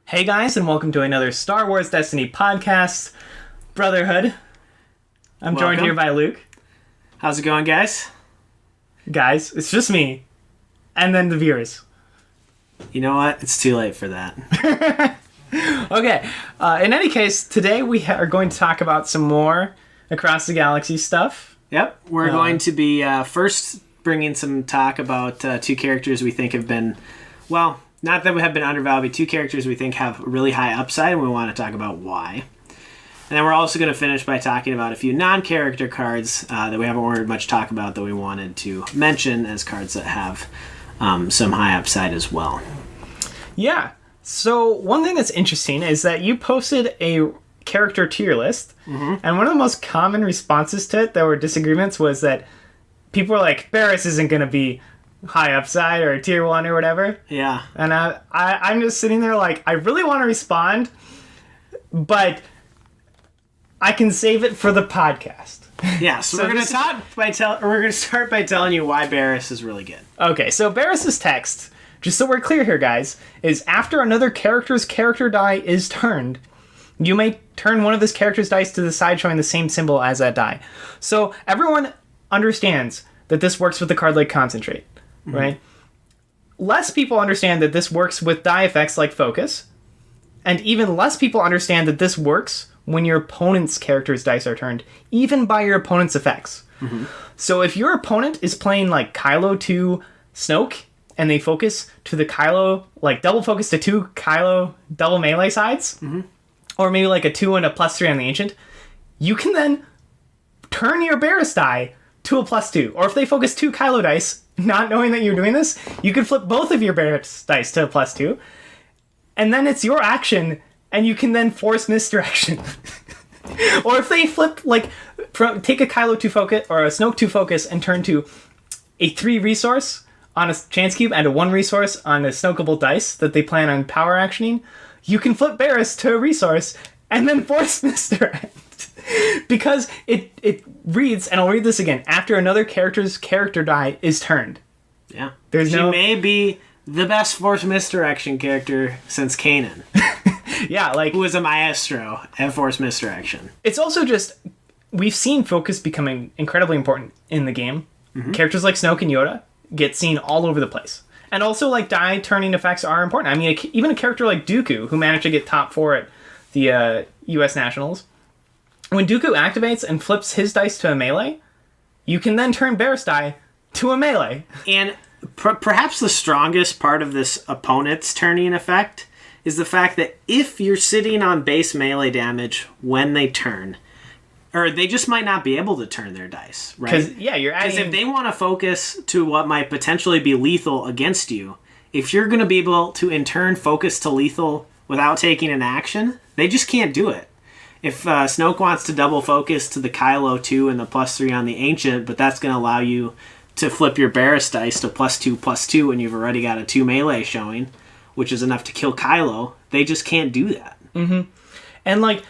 Hey guys, and welcome to another Star Wars Destiny podcast, Brotherhood. I'm joined here by Luke. How's it going, guys? Guys, it's just me. And then the viewers. You know what? It's too late for that. Okay, in any case, today we are going to talk about some more Across the Galaxy stuff. Yep, we're going to be first bringing some talk about two characters we think have been, well, not that we have been undervalued, but two characters we think have really high upside, and we want to talk about why. And then we're also going to finish by talking about a few non-character cards that we haven't heard much talk about that we wanted to mention as cards that have some high upside as well. Yeah, so one thing that's interesting is that you posted a character tier list, and one of the most common responses to it that were disagreements was that people were like, Barris isn't going to be high upside or tier 1 or whatever. Yeah. And I'm just sitting there like, I really want to respond, but I can save it for the podcast. Yeah, so we're going to start by telling you why Barris is really good. Okay, so Barris's text, just so we're clear here, guys, is after another character's character die is turned, you may turn one of this character's dice to the side showing the same symbol as that die. So everyone understands that this works with the card like Concentrate, right? Less people understand that this works with die effects like Focus, and even less people understand that this works when your opponent's character's dice are turned, even by your opponent's effects. So if your opponent is playing like Kylo to Snoke, and they focus to the Kylo, like double focus to two Kylo double melee sides, or maybe like a 2 and a +3 on the Ancient, you can then turn your Barris die to a +2. Or if they focus 2 Kylo dice, not knowing that you're doing this, you could flip both of your Barris dice to a +2. And then it's your action, and you can then force misdirection. Or if they flip, like, take a Kylo 2 focus, or a Snoke 2 focus, and turn to a 3 resource on a chance cube and a 1 resource on a Snokeable dice that they plan on power actioning, you can flip Barris to a resource and then force misdirect. Because it reads, and I'll read this again, after another character's character die is turned. Yeah. She may be the best force misdirection character since Kanan. Yeah, like... who is a maestro at force misdirection. It's also just... We've seen focus becoming incredibly important in the game. Characters like Snoke and Yoda get seen all over the place. And also, like, die turning effects are important. I mean, even a character like Dooku, who managed to get top 4 at the U.S. Nationals, when Dooku activates and flips his dice to a melee, you can then turn Barris die to a melee. And perhaps the strongest part of this opponent's turning effect is the fact that if you're sitting on base melee damage when they turn, or they just might not be able to turn their dice, right? Because if they want to focus to what might potentially be lethal against you, if you're going to be able to in turn focus to lethal without taking an action, they just can't do it. If Snoke wants to double focus to the Kylo 2 and the +3 on the Ancient, but that's going to allow you to flip your Barris dice to +2/+2 when you've already got a 2 melee showing, which is enough to kill Kylo, they just can't do that. And, like,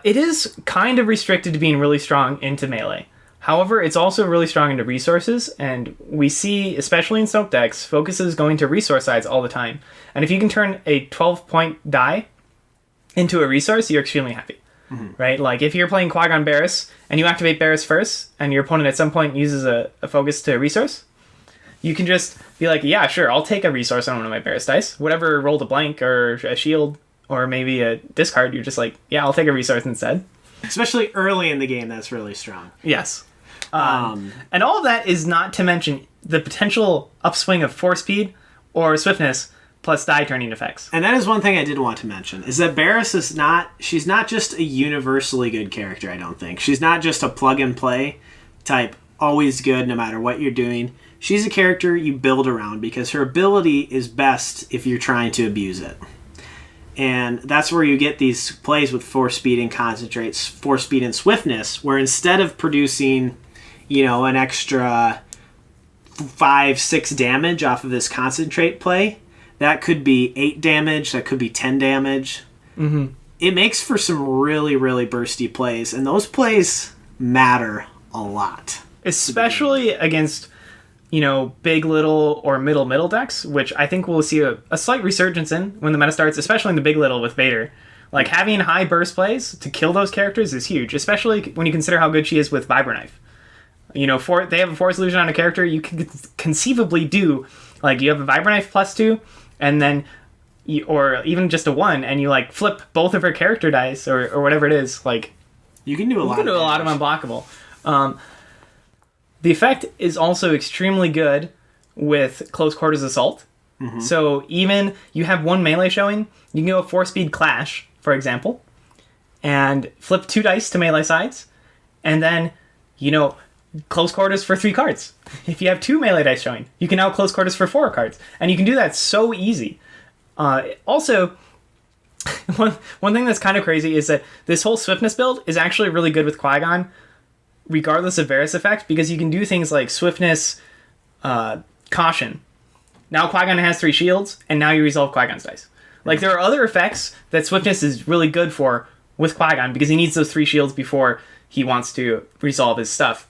it is kind of restricted to being really strong into melee. However, it's also really strong into resources, and we see, especially in Snoke decks, focuses going to resource sides all the time. And if you can turn a 12-point die into a resource, you're extremely happy. Right? Like, if you're playing Qui-Gon Barris, and you activate Barris first, and your opponent at some point uses a focus to a resource, you can just be like, yeah, sure, I'll take a resource on one of my Barris dice. Whatever rolled a blank, or a shield, or maybe a discard, you're just like, yeah, I'll take a resource instead. Especially early in the game, that's really strong. Yes. And all of that is not to mention the potential upswing of force speed or swiftness plus die turning effects. And that is one thing I did want to mention, is that Barris is she's not just a universally good character, I don't think. She's not just a plug-and-play type, always good no matter what you're doing. She's a character you build around because her ability is best if you're trying to abuse it. And that's where you get these plays with force speed and concentrates, force speed and swiftness, where instead of producing, an extra 5-6 damage off of this concentrate play, that could be 8 damage, that could be 10 damage. It makes for some really, really bursty plays, and those plays matter a lot. Especially against big, little, or middle decks, which I think we'll see a slight resurgence in when the meta starts, especially in the big, little with Vader. Like, having high burst plays to kill those characters is huge, especially when you consider how good she is with Vibro Knife. They have a Force Illusion on a character, you can conceivably do, like, you have a Vibro Knife +2, and then, or even just a 1, and you, like, flip both of her character dice, or whatever it is, like... You can do a lot of unblockable. The effect is also extremely good with Close Quarters Assault. Mm-hmm. So even you have 1 melee showing, you can go 4-speed Clash, for example, and flip 2 dice to melee sides, and then, Close Quarters for 3 cards. If you have 2 melee dice showing, you can now Close Quarters for 4 cards. And you can do that so easy. Also, one thing that's kind of crazy is that this whole Swiftness build is actually really good with Qui-Gon, regardless of Varys effect, because you can do things like Swiftness, Caution. Now Qui-Gon has 3 shields, and now you resolve Qui-Gon's dice. Like, there are other effects that Swiftness is really good for with Qui-Gon, because he needs those 3 shields before he wants to resolve his stuff.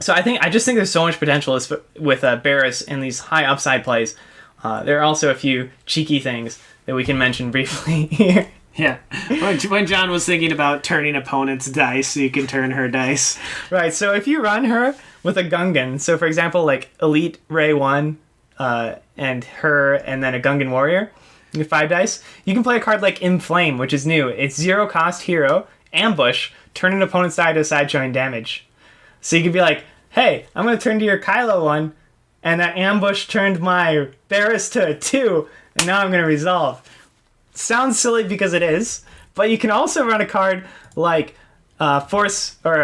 So I just think there's so much potential with Barris in these high upside plays. There are also a few cheeky things that we can mention briefly here. Yeah, when John was thinking about turning opponent's dice so you can turn her dice. Right, so if you run her with a Gungan, so for example, like Elite Ray 1 and her, and then a Gungan Warrior, with 5 dice, you can play a card like Inflame, which is new. It's 0 cost hero, ambush, turn an opponent's die to side showing damage. So you could be like, hey, I'm going to turn to your Kylo one, and that ambush turned my Barris to a 2, and now I'm going to resolve. Sounds silly because it is, but you can also run a card like Force or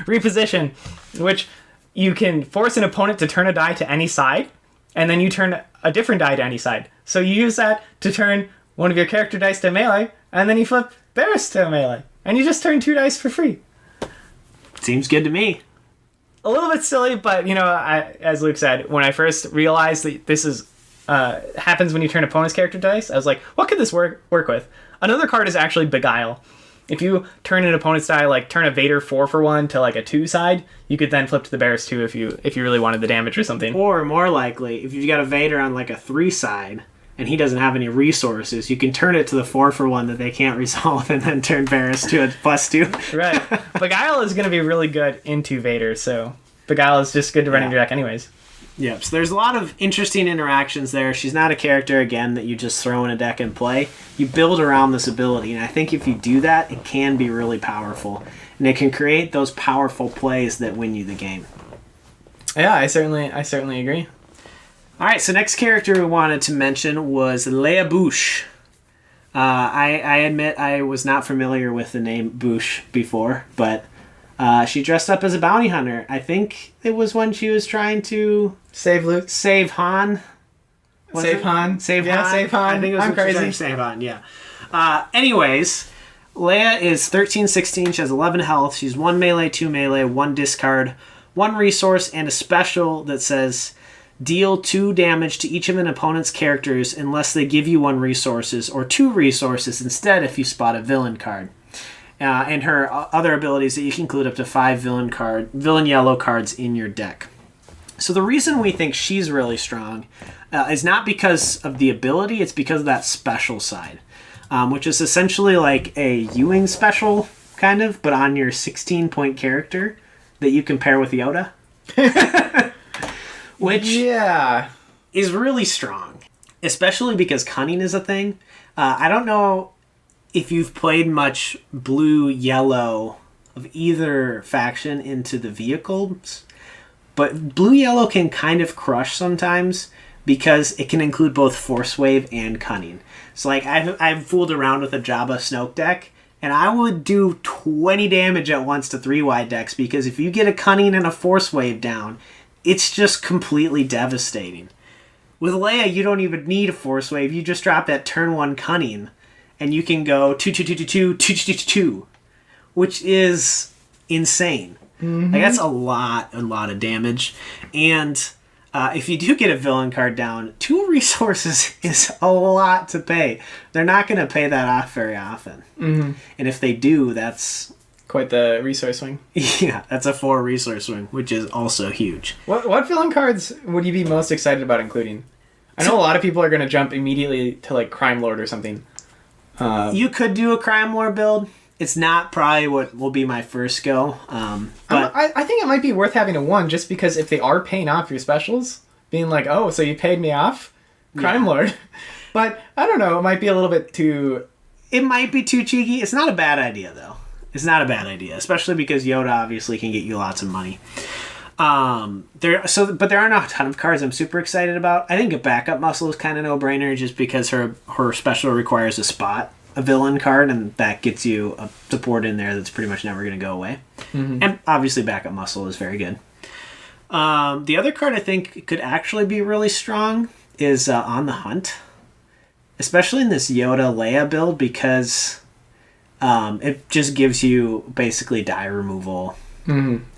Reposition, which you can force an opponent to turn a die to any side, and then you turn a different die to any side. So you use that to turn one of your character dice to melee, and then you flip Barris to melee, and you just turn 2 dice for free. Seems good to me. A little bit silly, but as Luke said, when I first realized that this is happens when you turn opponent's character dice, I was like, what could this work with? Another card is actually Beguile. If you turn an opponent's die, like turn a Vader 4-for-1 to like a 2 side, you could then flip to the Barris 2 if you really wanted the damage or something. Or more likely, if you've got a Vader on like a 3 side and he doesn't have any resources, you can turn it to the 4-for-1 that they can't resolve and then turn Barris to a +2. Right. Beguile is going to be really good into Vader, so Beguile is just good to run in your deck anyways. Yep, so there's a lot of interesting interactions there. She's not a character, again, that you just throw in a deck and play. You build around this ability, and I think if you do that, it can be really powerful. And it can create those powerful plays that win you the game. Yeah, I certainly agree. All right, so next character we wanted to mention was Leia Bouche. I admit I was not familiar with the name Bouche before, but she dressed up as a bounty hunter. I think it was when she was trying to... Save Luke. Save Han. Save Han. Save Han. Save Han. I think it was I'm crazy. Save Han, yeah. Anyways, Leia is 13-16. She has 11 health. She's 1 melee, 2 melee, 1 discard, 1 resource, and a special that says... Deal 2 damage to each of an opponent's characters unless they give you 1 resources, or 2 resources instead if you spot a villain card. And her other abilities that you can include up to 5 villain yellow cards in your deck. So the reason we think she's really strong is not because of the ability, it's because of that special side, which is essentially like a Ewing special, kind of, but on your 16-point character that you can pair with Yoda. Which is really strong, especially because cunning is a thing. I don't know if you've played much blue-yellow of either faction into the vehicles, but blue-yellow can kind of crush sometimes because it can include both Force Wave and cunning. So like I've fooled around with a Jabba Snoke deck, and I would do 20 damage at once to 3-wide decks because if you get a cunning and a Force Wave down, it's just completely devastating. With Leia, you don't even need a Force Wave. You just drop that turn 1 cunning, and you can go 2-2-2-2-2-2-2-2, which is insane. Mm-hmm. Like, that's a lot of damage. And if you do get a villain card down, 2 resources is a lot to pay. They're not going to pay that off very often. Mm-hmm. And if they do, that's quite the resource swing. Yeah, that's a 4 resource swing, which is also huge. What villain cards would you be most excited about including? I know a lot of people are going to jump immediately to like Crime Lord or something. You could do a Crime Lord build. It's not probably what will be my first go. But I think it might be worth having a 1 just because if they are paying off your specials, being like, oh, so you paid me off? Crime Lord. But I don't know, it might be a little bit too... It might be too cheeky. It's not a bad idea, though. It's not a bad idea, especially because Yoda obviously can get you lots of money. But there aren't a ton of cards I'm super excited about. I think a backup muscle is kind of no-brainer just because her special requires a villain card, and that gets you a support in there that's pretty much never going to go away. Mm-hmm. And obviously backup muscle is very good. The other card I think could actually be really strong is On the Hunt, especially in this Yoda Leia build, because it just gives you basically die removal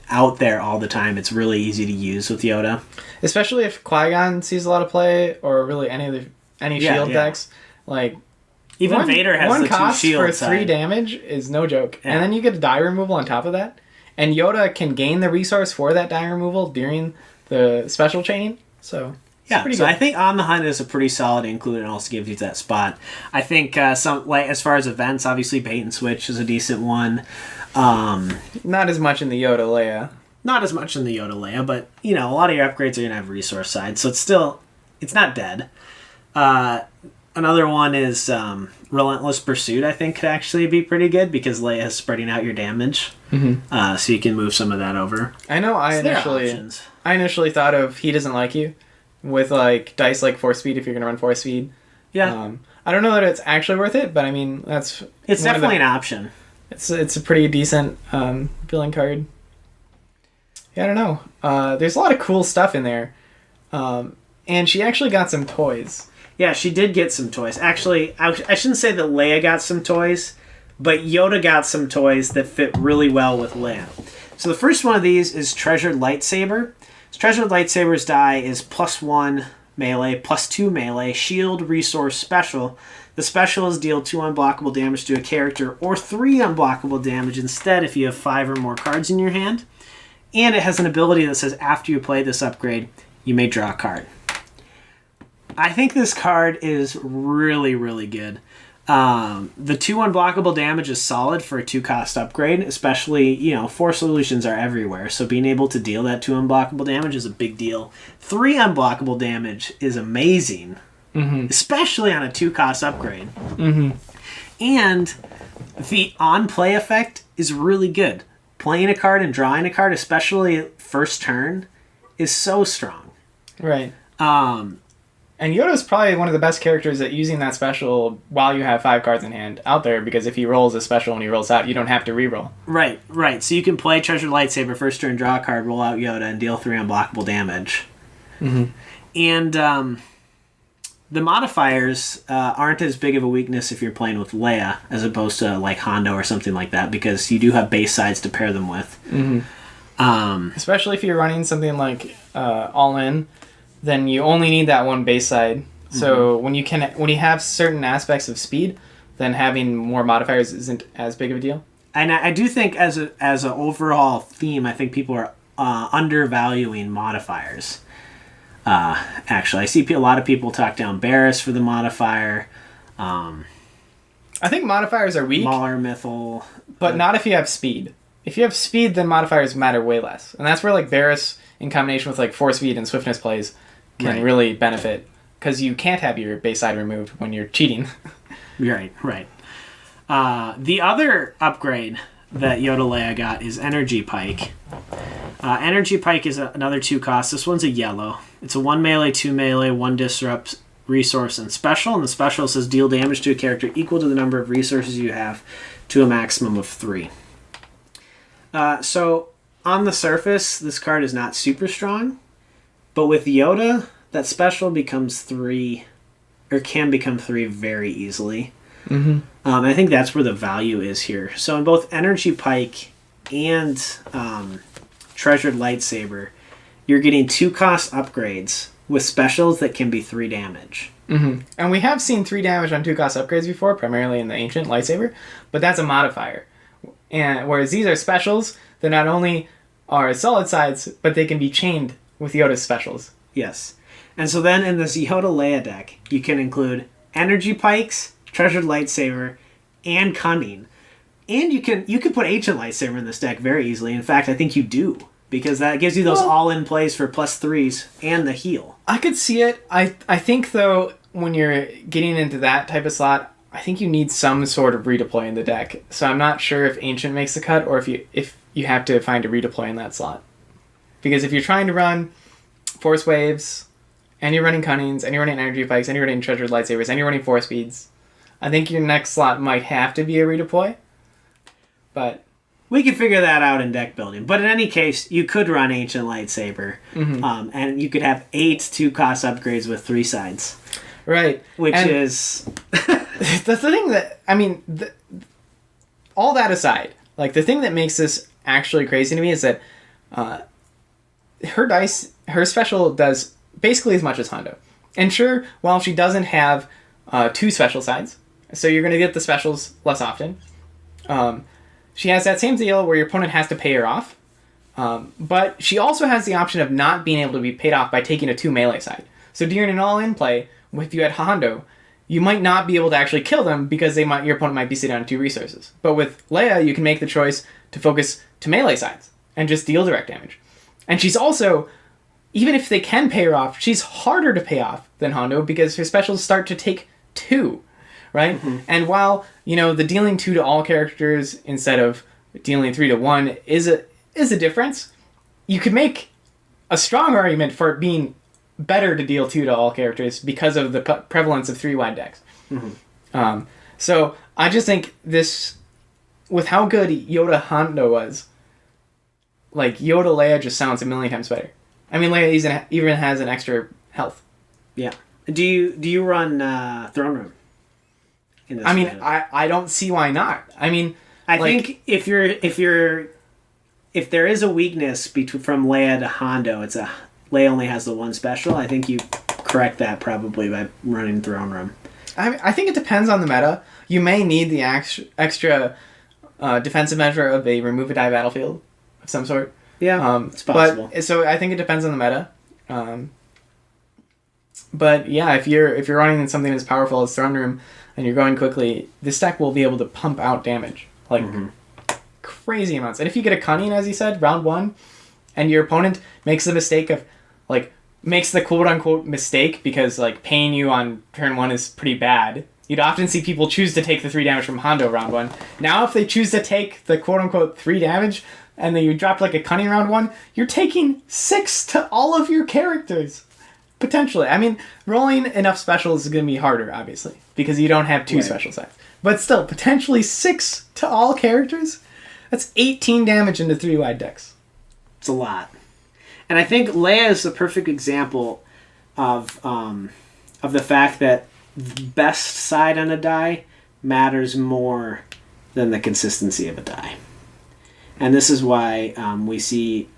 out there all the time. It's really easy to use with Yoda, especially if Qui-Gon sees a lot of play, or really any shield decks. Like even Vader has one the 2 cost shield for 3 damage is no joke, and then you get a die removal on top of that. And Yoda can gain the resource for that die removal during the special chaining. So yeah, so I think On the Hunt is a pretty solid include, and also gives you that spot. I think some like as far as events, obviously Bait and Switch is a decent one. Not as much in the Yoda Leia. Not as much in the Yoda Leia, but a lot of your upgrades are gonna have resource side, so it's not dead. Another one is Relentless Pursuit. I think could actually be pretty good because Leia is spreading out your damage, so you can move some of that over. I know. I initially thought of He Doesn't Like You, with like dice like Force Speed if you're gonna run Force Speed. Yeah. I don't know that it's actually worth it, but I mean it's definitely an option. It's a pretty decent villain card. Yeah, I don't know. There's a lot of cool stuff in there, and she actually got some toys. Yeah, she did get some toys. Actually, I shouldn't say that Leia got some toys, but Yoda got some toys that fit really well with Leia. So the first one of these is Treasured Lightsaber. So Treasured Lightsaber's die is +1 melee, +2 melee, shield, resource, special. The special is deal 2 unblockable damage to a character or 3 unblockable damage instead if you have 5 or more cards in your hand. And it has an ability that says after you play this upgrade, you may draw a card. I think this card is really, really good. The 2 unblockable damage is solid for a 2-cost upgrade, especially, 4 solutions are everywhere, so being able to deal that 2 unblockable damage is a big deal. 3 unblockable damage is amazing, especially on a 2-cost upgrade. And the on-play effect is really good. Playing a card and drawing a card, especially first turn, is so strong. Right. And Yoda's probably one of the best characters at using that special while you have 5 cards in hand out there, because if he rolls a special and he rolls out, you don't have to reroll. Right. So you can play Treasured Lightsaber, first turn, draw a card, roll out Yoda, and deal 3 unblockable damage. And the modifiers aren't as big of a weakness if you're playing with Leia, as opposed to like Hondo or something like that, because you do have base sides to pair them with. Especially if you're running something like All In, then you only need that one base side. So when you have certain aspects of speed, then having more modifiers isn't as big of a deal. And I do think as an overall theme, I think people are undervaluing modifiers. Actually, I see a lot of people talk down Barris for the modifier. I think modifiers are weak. Mauler Mythal. But not if you have speed. If you have speed, then modifiers matter way less. And that's where like Barris, in combination with like Force Speed and Swiftness plays, can really benefit. Because you can't have your base side removed when you're cheating. Right. The other upgrade that Yoda Leia got is Energy Pike. Energy Pike is another 2 cost. This one's a yellow. It's a 1 melee, 2 melee, 1 disrupt, resource, and special. And the special says deal damage to a character equal to the number of resources you have to a maximum of 3. So on the surface, this card is not super strong. But with Yoda, that special becomes 3, or can become 3 very easily. I think that's where the value is here. So in both Energy Pike and Treasured Lightsaber, you're getting 2-cost upgrades with specials that can be 3 damage. And we have seen 3 damage on 2-cost upgrades before, primarily in the Ancient Lightsaber, but that's a modifier. And whereas these are specials that not only are solid sides, but they can be chained with Yoda's specials. Yes. And so then in this Yoda Leia deck, you can include energy pikes, treasured lightsaber, and cunning. And you can put ancient lightsaber in this deck very easily. In fact, I think you do. Because that gives you those all-in plays for +3s and the heal. I could see it. I think, though, when you're getting into that type of slot, I think you need some sort of redeploy in the deck. So I'm not sure if Ancient makes the cut or if you have to find a redeploy in that slot. Because if you're trying to run Force Waves, and you're running Cunnings, and you're running Energy Pikes, and you're running Treasured Lightsabers, and you're running Force Speeds, I think your next slot might have to be a redeploy. But we could figure that out in deck building. But in any case, you could run Ancient Lightsaber. And you could have 8 2-cost upgrades with 3 sides. Right. Which is... the thing that... I mean, all that aside, like, the thing that makes this actually crazy to me is that her special does basically as much as Hondo. And sure, while she doesn't have 2 special sides, so you're going to get the specials less often, she has that same deal where your opponent has to pay her off, but she also has the option of not being able to be paid off by taking a 2 melee side. So during an all-in play, if you had Hondo, you might not be able to actually kill them because your opponent might be sitting on 2 resources. But with Leia, you can make the choice to focus to melee sides and just deal direct damage. And she's also, even if they can pay her off, she's harder to pay off than Hondo because her specials start to take 2, right? Mm-hmm. And while, the dealing 2 to all characters instead of dealing 3 to 1 is a difference, you could make a strong argument for it being better to deal 2 to all characters because of the prevalence of 3-wide decks. Mm-hmm. So I just think this, with how good Yoda Hondo was, like, Yoda Leia just sounds a million times better. I mean, Leia even has an extra health. Yeah. Do you run Throne Room? I mean, I don't see why not. I mean, I think if there is a weakness from Leia to Hondo, it's Leia only has the 1 special. I think you correct that probably by running Throne Room. I think it depends on the meta. You may need the extra defensive measure of a remove a die battlefield of some sort. Yeah, it's possible. So I think it depends on the meta. But yeah, if you're running something as powerful as Throne Room and you're going quickly, this deck will be able to pump out damage like crazy amounts. And if you get a Cunning, as you said, round 1, and your opponent makes the mistake of makes the quote unquote mistake because paying you on turn 1 is pretty bad. You'd often see people choose to take the 3 damage from Hondo round 1. Now, if they choose to take the quote unquote 3 damage and then you drop a Cunning round 1, you're taking 6 to all of your characters. Potentially. I mean, rolling enough specials is going to be harder, obviously, because you don't have 2 special sides. But still, potentially 6 to all characters? That's 18 damage into 3-wide decks. It's a lot. And I think Leia is the perfect example of the fact that the best side on a die matters more than the consistency of a die. And this is why we see,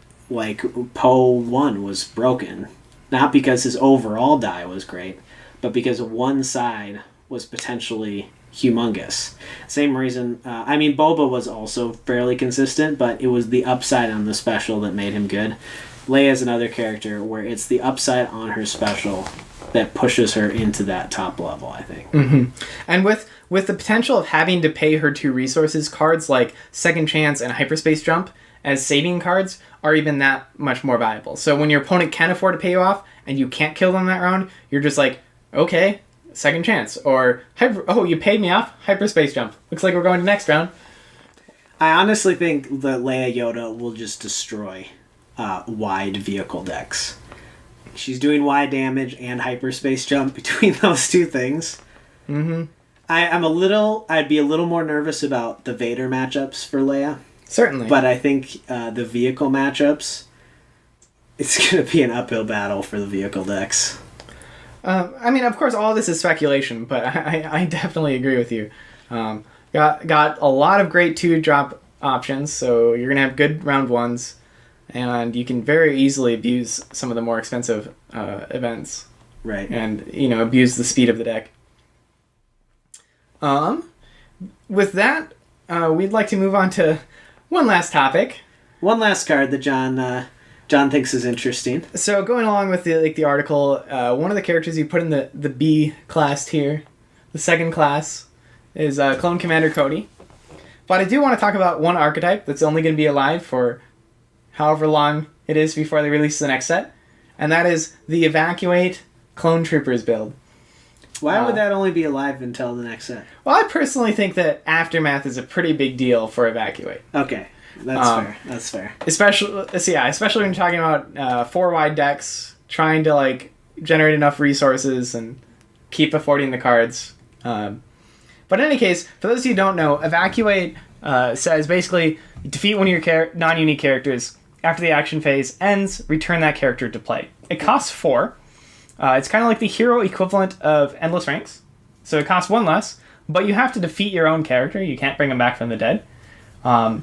Poe 1 was broken. Not because his overall die was great, but because one side was potentially humongous. Same reason, Boba was also fairly consistent, but it was the upside on the special that made him good. Leia's another character where it's the upside on her special that pushes her into that top level, I think. Mm-hmm. And with the potential of having to pay her 2 resources, cards like Second Chance and Hyperspace Jump as saving cards are even that much more valuable. So when your opponent can afford to pay you off and you can't kill them that round, you're just okay, Second Chance. Or, you paid me off? Hyperspace Jump. Looks like we're going to next round. I honestly think that Leia Yoda will just destroy wide vehicle decks. She's doing wide damage and Hyperspace Jump between those 2 things. Mm-hmm. I'd be a little more nervous about the Vader matchups for Leia. Certainly. But I think the vehicle matchups, it's going to be an uphill battle for the vehicle decks. Of course, all this is speculation, but I definitely agree with you. Got a lot of great 2-drop options, so you're going to have good round 1s, and you can very easily abuse some of the more expensive events. Right. And, abuse the speed of the deck. With that, we'd like to move on to one last topic. One last card that John thinks is interesting. So going along with the article, one of the characters you put in the B class tier, the second class, is Clone Commander Cody. But I do want to talk about one archetype that's only going to be alive for however long it is before they release the next set, and that is the Evacuate Clone Troopers build. Why would that only be alive until the next set? Well, I personally think that Aftermath is a pretty big deal for Evacuate. Okay, that's fair. That's fair. Especially when you're talking about 4 wide decks, trying to like generate enough resources and keep affording the cards. But in any case, for those of you who don't know, Evacuate says basically defeat one of your non-unique characters. After the action phase ends, return that character to play. It costs 4. It's kind of like the hero equivalent of Endless Ranks. So it costs 1 less, but you have to defeat your own character. You can't bring him back from the dead. So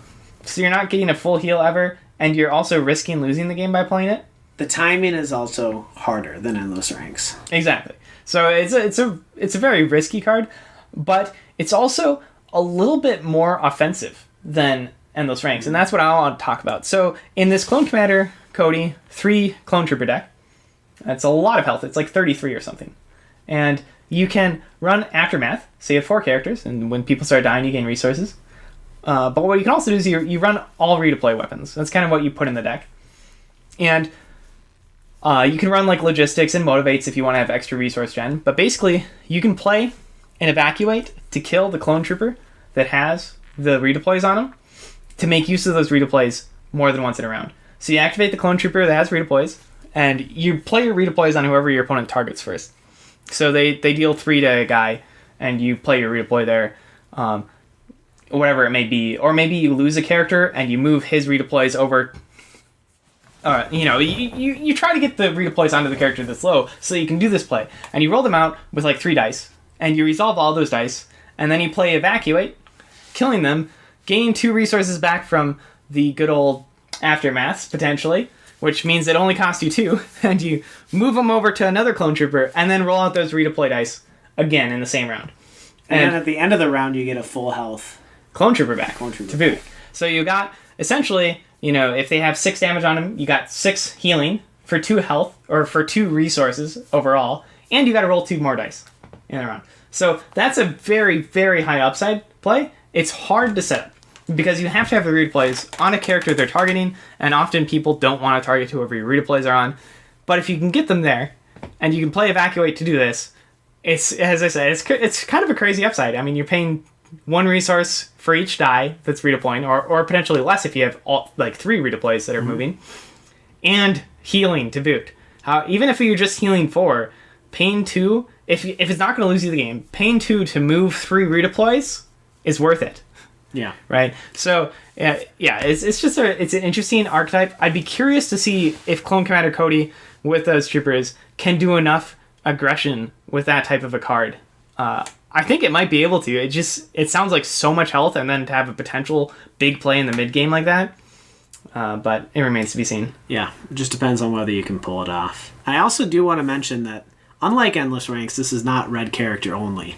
you're not getting a full heal ever, and you're also risking losing the game by playing it. The timing is also harder than Endless Ranks. Exactly. So it's a very risky card, but it's also a little bit more offensive than Endless Ranks, and that's what I want to talk about. So in this Clone Commander Cody 3 Clone Trooper deck, that's a lot of health. It's like 33 or something. And you can run Aftermath. So you have 4 characters, and when people start dying, you gain resources. But what you can also do is you run all redeploy weapons. That's kind of what you put in the deck. And you can run like Logistics and Motivates if you want to have extra resource gen. But basically, you can play and Evacuate to kill the Clone Trooper that has the redeploys on him to make use of those redeploys more than once in a round. So you activate the Clone Trooper that has redeploys, and you play your redeploys on whoever your opponent targets first. So they deal 3 to a guy, and you play your redeploy there, whatever it may be. Or maybe you lose a character, and you move his redeploys over. You try to get the redeploys onto the character that's low, so you can do this play. And you roll them out with like 3 dice, and you resolve all those dice, and then you play Evacuate, killing them, gain 2 resources back from the good old Aftermaths, potentially, which means it only costs you 2, and you move them over to another Clone Trooper, and then roll out those redeploy dice again in the same round. And then at the end of the round, you get a full health Clone Trooper back to boot. So you got, essentially, if they have 6 damage on them, you got 6 healing for 2 health, or for 2 resources overall, and you got to roll 2 more dice in a round. So that's a very, very high upside play. It's hard to set up, because you have to have the redeploys on a character they're targeting, and often people don't want to target whoever your redeploys are on. But if you can get them there, and you can play Evacuate to do this, it's, as I said, it's kind of a crazy upside. I mean, you're paying 1 resource for each die that's redeploying, or potentially less if you have 3 redeploys that are moving, and healing to boot. Even if you're just healing 4, paying 2, if it's not going to lose you the game, paying 2 to move 3 redeploys is worth it. Yeah. Right. So it's an interesting archetype. I'd be curious to see if Clone Commander Cody with those troopers can do enough aggression with that type of a card. I think it might be able to. It sounds like so much health, and then to have a potential big play in the mid game like that. But it remains to be seen. Yeah, it just depends on whether you can pull it off. I also do want to mention that, unlike Endless Ranks, this is not red character only.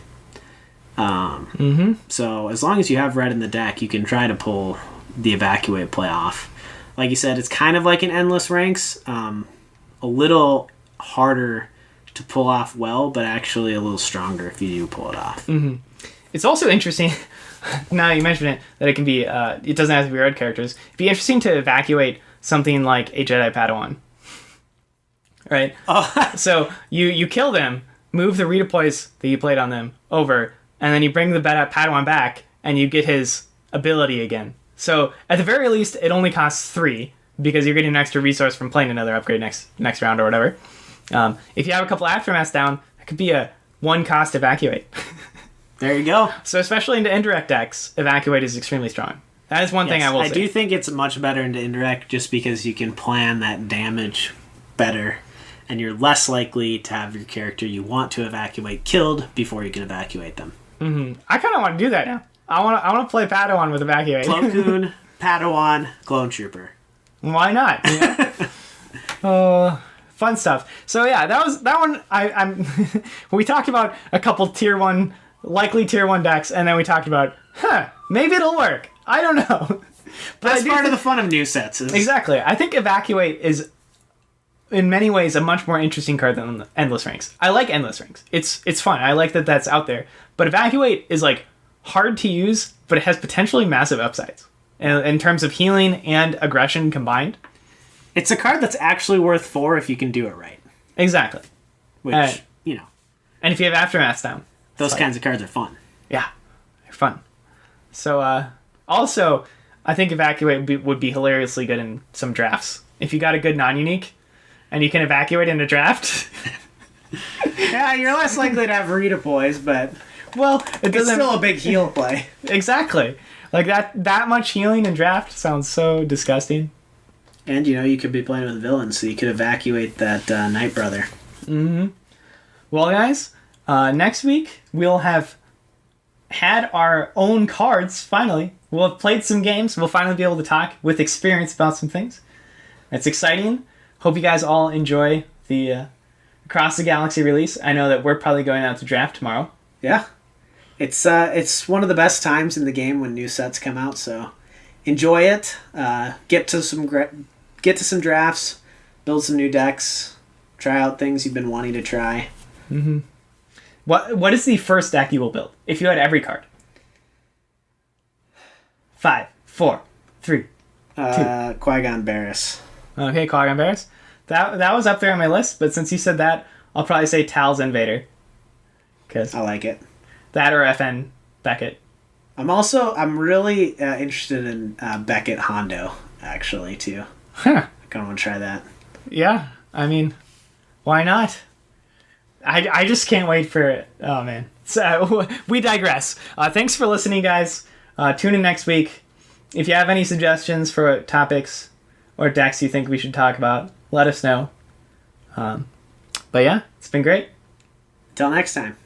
So as long as you have red in the deck, you can try to pull the Evacuate play off. Like you said, it's kind of like an Endless Ranks, a little harder to pull off well, but actually a little stronger if you do pull it off. Mm-hmm. It's also interesting, now you mention it, that it can be, it doesn't have to be red characters. It'd be interesting to Evacuate something like a Jedi Padawan. Right? Oh. So you kill them, move the redeploys that you played on them over, and then you bring the Padawan back, and you get his ability again. So, at the very least, it only costs 3, because you're getting an extra resource from playing another upgrade next round or whatever. If you have a couple Aftermaths down, it could be a 1-cost Evacuate. There you go. So, especially into indirect decks, Evacuate is extremely strong. That is one thing I will say. I do think it's much better into indirect, just because you can plan that damage better, and you're less likely to have your character you want to evacuate killed before you can evacuate them. Mm-hmm. I kind of want to do that now. I want to play Padawan with Evacuate. Plo Koon, Padawan, Clone Trooper. Why not? Fun stuff. So yeah, that one. We talked about a couple tier 1 likely tier 1 decks, and then we talked about, maybe it'll work. I don't know. But That's part of the fun of new sets. Exactly. I think Evacuate is, in many ways, a much more interesting card than Endless Rings. I like Endless Rings. It's fun. I like that that's out there. But Evacuate is, like, hard to use, but it has potentially massive upsides in terms of healing and aggression combined. It's a card that's actually worth 4 if you can do it right. Exactly. Which, And if you have Aftermaths down. Those kinds of cards are fun. Yeah, they're fun. So, also, I think Evacuate would be hilariously good in some drafts. If you got a good non-unique, and you can Evacuate in a draft. Yeah, you're less likely to have redeploys, but Well, it's still a big heal play. Exactly. Like, that much healing in draft sounds so disgusting. And, you could be playing with villains, so you could Evacuate that Night Brother. Mm-hmm. Well, guys, next week we'll have had our own cards, finally. We'll have played some games. We'll finally be able to talk with experience about some things. It's exciting. Hope you guys all enjoy the Across the Galaxy release. I know that we're probably going out to draft tomorrow. Yeah. It's one of the best times in the game when new sets come out, so enjoy it. Get to some drafts, build some new decks, try out things you've been wanting to try. Mm-hmm. What is the first deck you will build if you had every card? 5, 4, 3, 2. Qui-Gon Barris. Okay, Qui-Gon Barris. That was up there on my list, but since you said that, I'll probably say Tal's Invader. I like it. That or FN Beckett. I'm really interested in Beckett Hondo, actually, too. Huh. I kind of want to try that. Yeah, I mean, why not? I just can't wait for it. Oh, man. So, we digress. Thanks for listening, guys. Tune in next week. If you have any suggestions for topics or decks you think we should talk about, let us know. But yeah, it's been great. Till next time.